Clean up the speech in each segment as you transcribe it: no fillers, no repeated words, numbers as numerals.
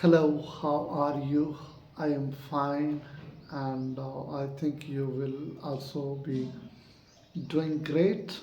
Hello, how are you? I am fine, and I think you will also be doing great.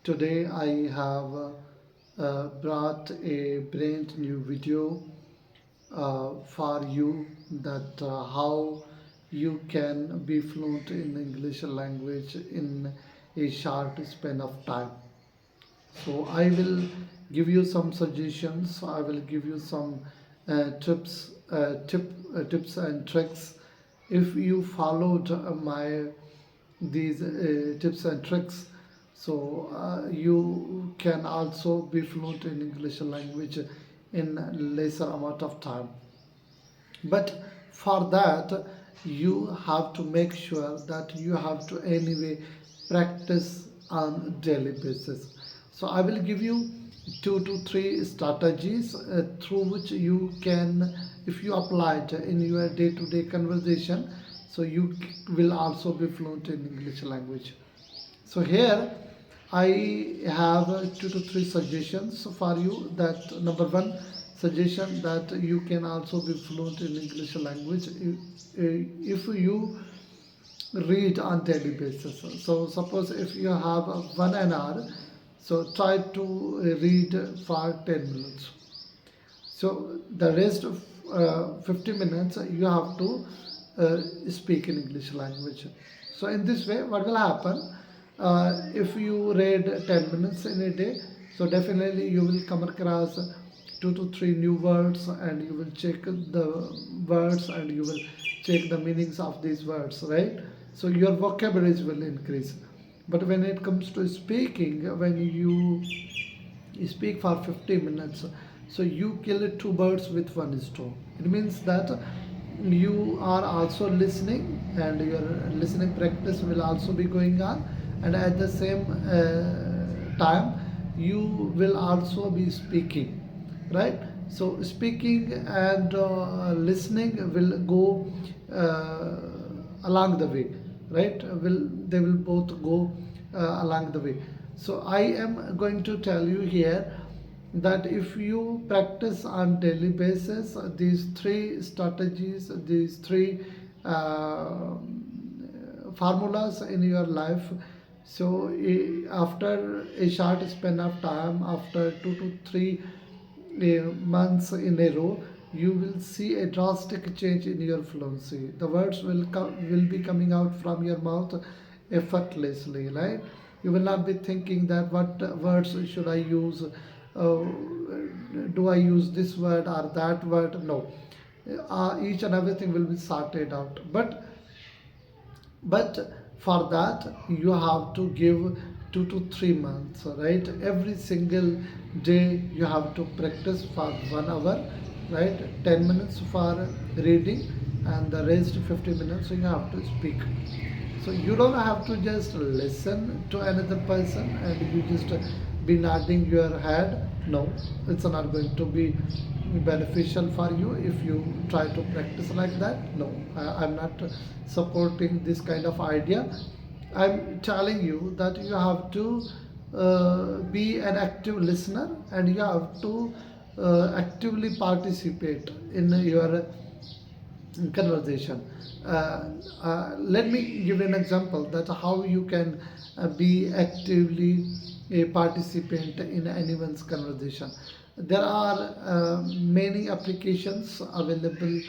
Today, I have brought a brand new video for you that how you can be fluent in English language in a short span of time. So I will give you some suggestions. I will give you some tips and tricks. If you followed my these tips and tricks, so you can also be fluent in English language in lesser amount of time. But for that, you have to make sure that you have to anyway practice on daily basis. So I will give you 2 to 3 strategies through which you can, if you apply it in your day-to-day conversation, so you will also be fluent in English language. So here I have 2 to 3 suggestions for you. That number one suggestion, that you can also be fluent in English language if you read on daily basis. So suppose if you have 1 hour, so try to read for 10 minutes. So the rest of 50 minutes you have to speak in English language. So in this way, what will happen? If you read 10 minutes in a day, so definitely you will come across 2 to 3 new words, and you will check the words and you will check the meanings of these words, right? So your vocabularies will increase. But when it comes to speaking, when you speak for 50 minutes, so you kill two birds with one stone. It means that you are also listening, and your listening practice will also be going on, and at the same time you will also be speaking, right? So speaking and listening will go along the way, right? Will they will both go along the way. So I am going to tell you here that if you practice on daily basis these three strategies, these three formulas in your life, so after a short span of time, after 2 to 3 months in a row, you will see a drastic change in your fluency. The words will be coming out from your mouth effortlessly, right? You will not be thinking that what words should I use, do I use this word or that word. No, each and everything will be sorted out. But for that you have to give 2 to 3 months, right? Every single day you have to practice for 1 hour, right? 10 minutes for reading, and the rest 50 minutes you have to speak. So you don't have to just listen to another person and you just be nodding your head. No, it's not going to be beneficial for you if you try to practice like that. No, I'm not supporting this kind of idea. I'm telling you that you have to be an active listener, and you have to actively participate in your conversation. Let me give an example that how you can be actively a participant in anyone's conversation. There are many applications available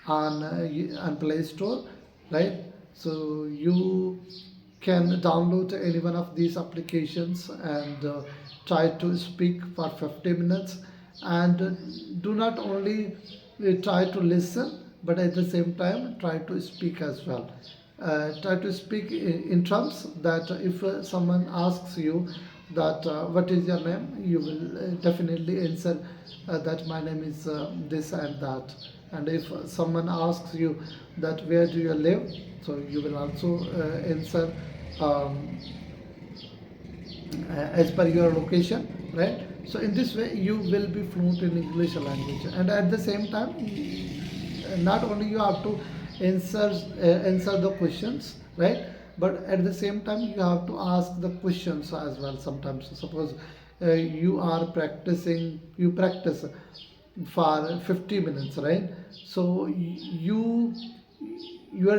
on Play Store, right? So you can download any one of these applications and try to speak for 50 minutes, and do not only try to listen, but at the same time try to speak as well. Try to speak in terms that if someone asks you that what is your name, you will definitely answer that my name is this and that. And if someone asks you that where do you live, so you will also answer um, as per your location, right? So in this way you will be fluent in English language, and at the same time not only you have to answer the questions, right? But at the same time you have to ask the questions as well. Sometimes suppose you practice for 50 minutes, right? So your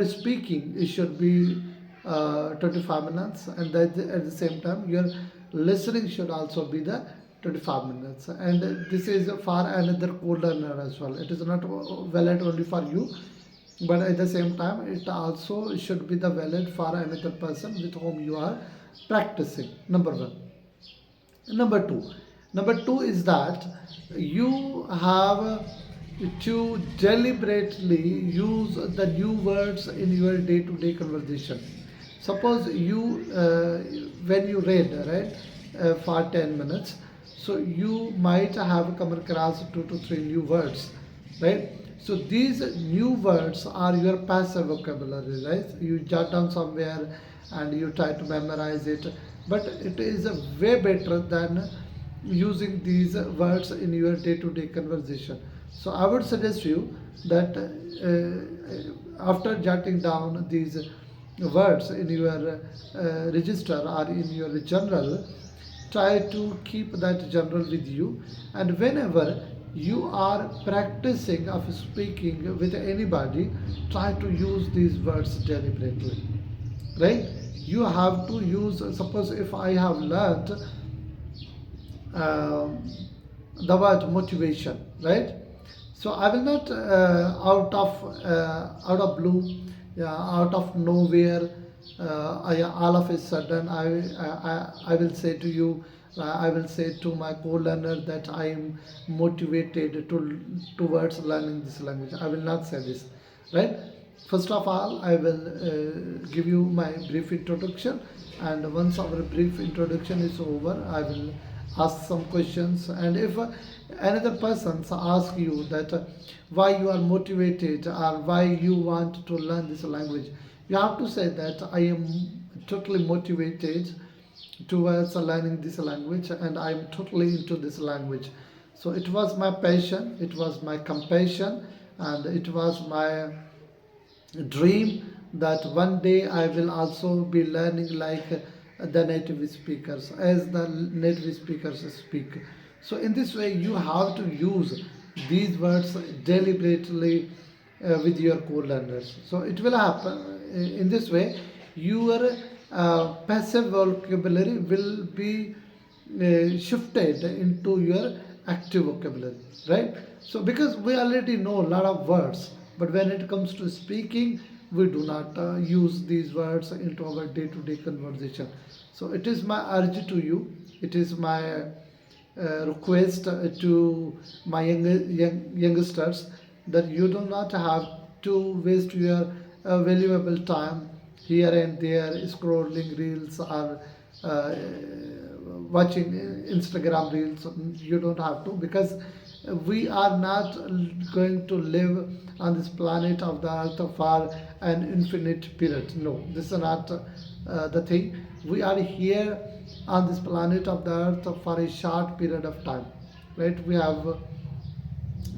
speaking it should be 25 minutes, and that at the same time your listening should also be the 25 minutes. And this is for another co-learner as well. It is not valid only for you, but at the same time it also should be the valid for another person with whom you are practicing. Number one. Number two is that you have to deliberately use the new words in your day-to-day conversation. Suppose you when you read, right, for 10 minutes, so you might have come across 2 to 3 new words, right? So these new words are your passive vocabulary, right? You jot down somewhere and you try to memorize it, but it is way better than using these words in your day-to-day conversation. So I would suggest you that after jotting down these words in your register or in your journal, try to keep that journal with you, and whenever you are practicing of speaking with anybody, try to use these words deliberately, right? You have to use, suppose if I have learned um, the word motivation, right? So I will not out of blue, yeah, out of nowhere, all of a sudden I will say to you, I will say to my co-learner that I am motivated towards learning this language. I will not say this, right? First of all, I will give you my brief introduction, and once our brief introduction is over, I will ask some questions. And if another person asks you that why you are motivated or why you want to learn this language, you have to say that I am totally motivated towards learning this language, and I'm totally into this language. So it was my passion, it was my compassion, and it was my dream that one day I will also be learning like the native speakers, as the native speakers speak. So in this way, you have to use these words deliberately with your co-learners. So it will happen in this way. Your passive vocabulary will be shifted into your active vocabulary, right? So because we already know a lot of words, but when it comes to speaking, we do not use these words into our day-to-day conversation. So it is my urge to you, it is my request to my youngsters, that you do not have to waste your valuable time here and there scrolling reels or uh, watching Instagram reels. You don't have to, because we are not going to live on this planet of the earth for an infinite period. No, this is not the thing. We are here on this planet of the earth for a short period of time, right? We have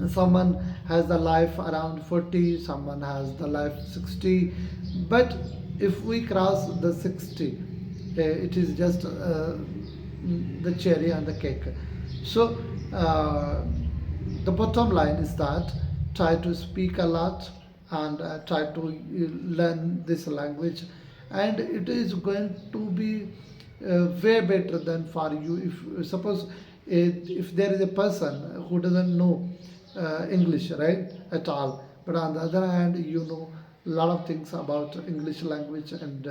someone has the life around 40, someone has the life 60, but if we cross the 60, it is just the cherry on the cake. So the bottom line is that try to speak a lot, and try to learn this language, and it is going to be way better than for you. If suppose if there is a person who doesn't know English, right, at all, but on the other hand you know a lot of things about English language, and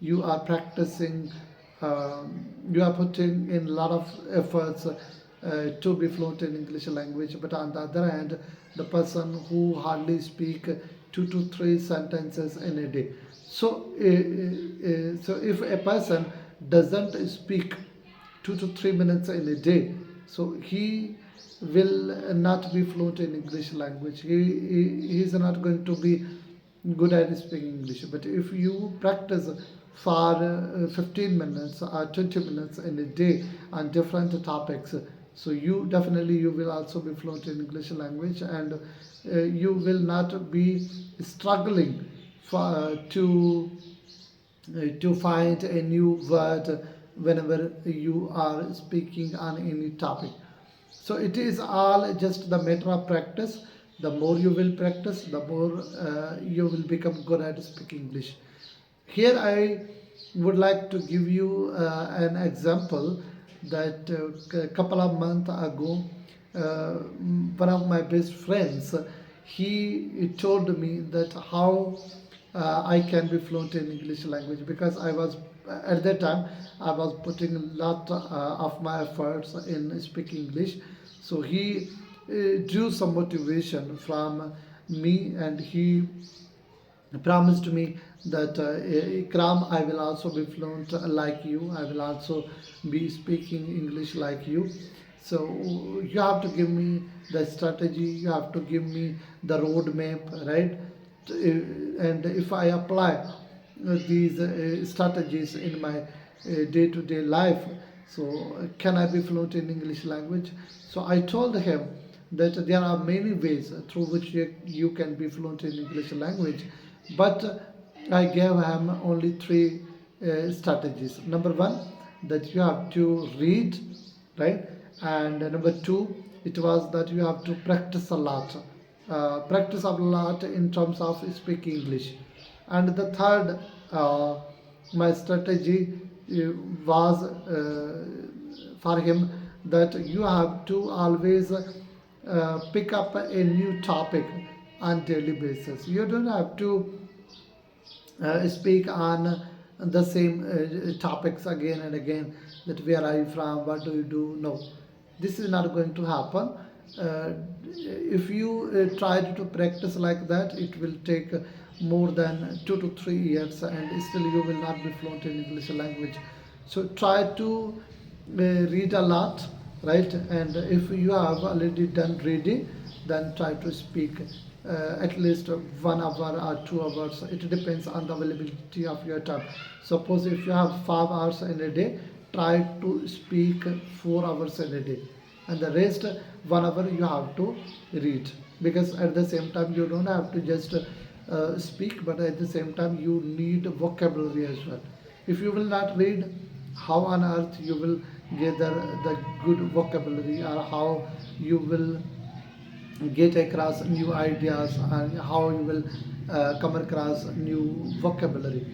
you are practicing, you are putting in a lot of efforts to be fluent in English language, but on the other hand, the person who hardly speak 2 to 3 sentences in a day. So, so if a person doesn't speak 2 to 3 minutes in a day, so he will not be fluent in English language. He is not going to be good at speaking English. But if you practice for 15 minutes or 20 minutes in a day on different topics, so you definitely you will also be fluent in English language, and you will not be struggling for, to find a new word whenever you are speaking on any topic. So it is all just the matter of practice. The more you will practice, the more you will become good at speaking English. Here I would like to give you an example that a couple of months ago, one of my best friends, he told me that how I can be fluent in English language, because I was at that time I was putting a lot of my efforts in speaking English. So he drew some motivation from me, and he promised me that Ikram, I will also be fluent like you. I will also be speaking English like you. So you have to give me the strategy. You have to give me the roadmap, right? And if I apply these strategies in my day-to-day life, so can I be fluent in English language? So I told him that there are many ways through which you can be fluent in English language, but I gave him only three strategies. Number one, that you have to read, right? And number two, it was that you have to practice a lot, practice a lot in terms of speaking English. And the third, my strategy was for him that you have to always pick up a new topic on daily basis. You don't have to speak on the same topics again and again, that where are you from, what do you do. No, this is not going to happen. If you try to practice like that, it will take more than 2 to 3 years, and still you will not be fluent in English language. So try to read a lot, right? And if you have already done reading, then try to speak at least 1 hour or 2 hours. It depends on the availability of your time. Suppose if you have 5 hours in a day, try to speak 4 hours in a day, and the rest 1 hour you have to read, because at the same time you don't have to just speak, but at the same time you need vocabulary as well. If you will not read, how on earth you will gather the good vocabulary, or how you will get across new ideas, and how you will come across new vocabulary.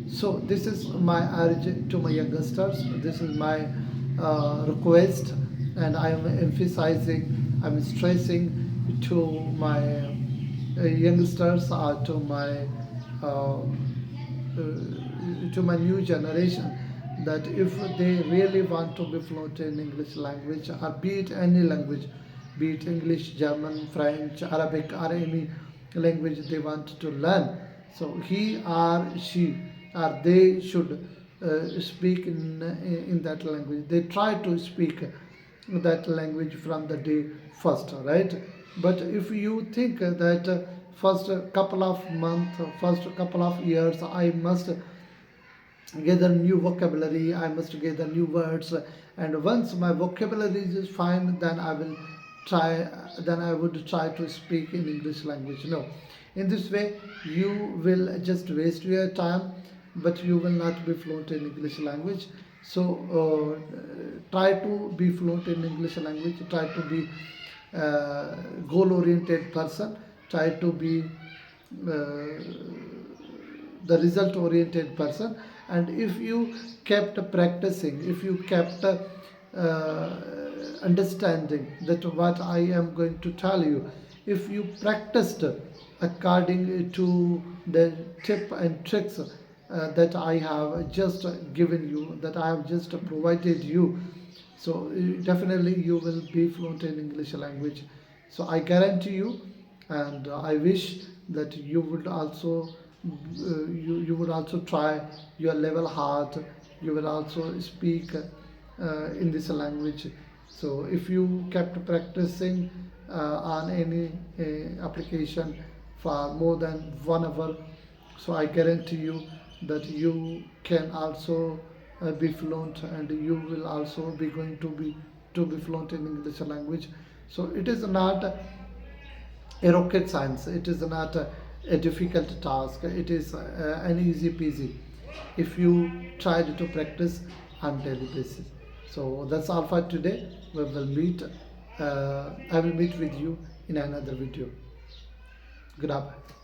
So this is my urge to my youngsters. This is my request, and I am emphasizing, I'm stressing to my youngsters, or to my new generation, that if they really want to be fluent in English language, or be it any language, be it English, German, French, Arabic, or any language they want to learn, so he or she or they should speak in that language. They try to speak that language from the day first, right? But if you think that first couple of months, first couple of years, I must gather new vocabulary, I must gather new words, and once my vocabulary is fine, then I will try, then I would try to speak in English language. No, in this way you will just waste your time, but you will not be fluent in English language. So try to be fluent in English language, try to be goal oriented person, try to be uh, the result oriented person. And if you kept practicing, if you kept understanding that what I am going to tell you, if you practiced according to the tip and tricks that I have just given you, that I have just provided you, so definitely you will be fluent in English language. So I guarantee you, and I wish that you would also you would also try your level hard. You will also speak in this language. So if you kept practicing on any application for more than 1 hour, so I guarantee you that you can also be fluent, and you will also be going to be fluent in English language. So it is not a rocket science. It is not a difficult task. It is an easy peasy if you try to practice on daily basis. So that's all for today. We will meet I will meet with you in another video. Goodbye.